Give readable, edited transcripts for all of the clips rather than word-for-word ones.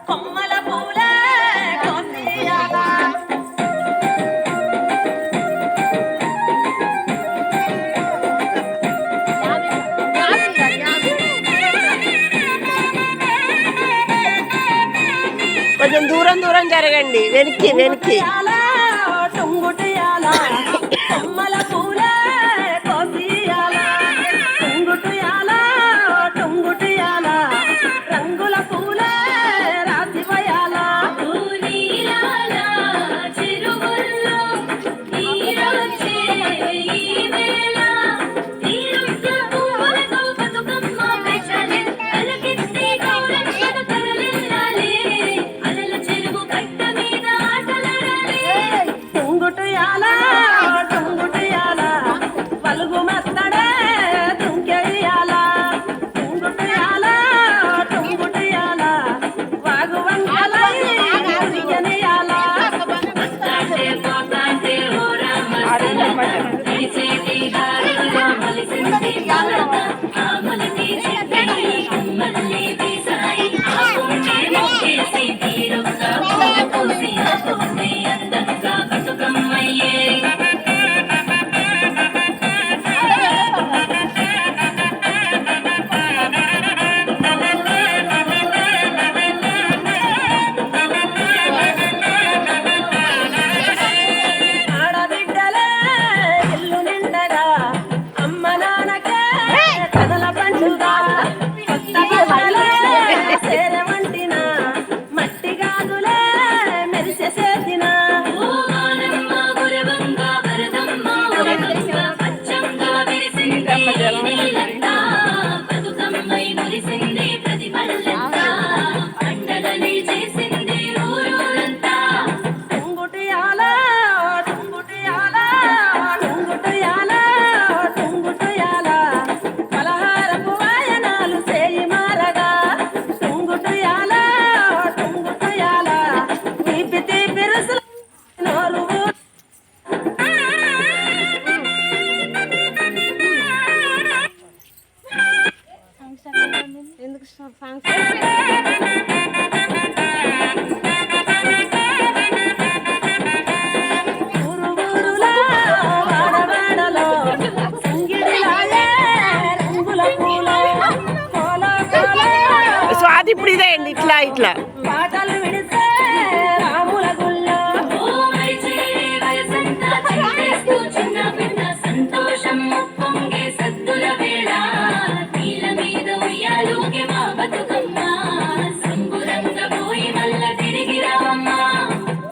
కొమ్మల పూల కోసియాల కొంచెం దూరం దూరం జరగండి, వెనక్కి వెనక్కి. టుంగుటియాల కొమ్మల పూల కోసియాల టుంగుటియాల టుంగుటియాల రంగుల పూల రాసివయాల నీరాల చెరువుల్లో నీరొచ్చే ఈ వేళ నీరొచ్చ పూలతో బతుకమ్మ పెంచాలి అలకెత్తి గౌరమ్మను తరలిల్లాలి అలల చెరువు కట్ట మీద ఆటలాడాలి టుంగుటియాల టుంగుటియాల పలుగు మత్తడే తుంకెయ్యాల టుంగుటియాల టుంగుటియాల వాగు వంకల ఉయ్యనియాల వస్తాంటే పోతాంటే ఓరా మసల నడిచేటి దారిలో మలిసింది బాలత ఆ మలిని చెక్కని మల్లి తీసాయి ఆ పుణ్య మొక్కేసి తీరొక్క పూల పూసి అతోనే అందంగా బతుకమ్మయ్యే ఆడబిడ్డలే ఇల్లు నిండగా అమ్మ నాన్నకే కథల పండుగ కొత్త బట్టలే సేరవంటిన మట్టి గాజులే మెరిసే చేసిన బతుకమ్మై మురిసింది ప్రతి పల్లెంతా పండగని చేసింది ఊరూరంతా టుంగుటియాల టుంగుటియాల టుంగుటియాల టుంగుటియాల పలహారపు వాయనాలు చేయి మారగా టుంగుటియాల టుంగుటియాల తీపి తీపి రుసులు నోరు ఎందుకు సాంగ్స్ ఊరు ఊరులో వాడవాడలో సంగిడిలాయే రంగుల పూల కోల కోల స్వాతి ఇప్పుడు ఇదే అండి, ఇట్లా ఇట్లా. పాటలు విడిసే రాముల గుళ్ళో చిన్న బిడ్డ సంతోషం పొంగే సద్దుల వేళ నీల మీద ఉయ్యాలుగే మా బతుకమ్మ సంబురంగా పోయి మల్ల తిరిగి రావమ్మ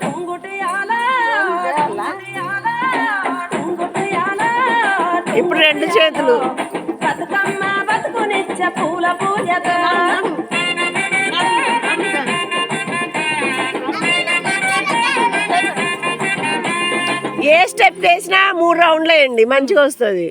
టుంగుటియాల టుంగుటియాల టుంగుటియాల ఇప్పుడు రెండు చేతులు. బతుకమ్మ బతుకునిచ్చ పూల పూజతో ఏ స్టెప్ వేసినా 3 రౌండ్లు వేయండి, మంచిగా వస్తుంది.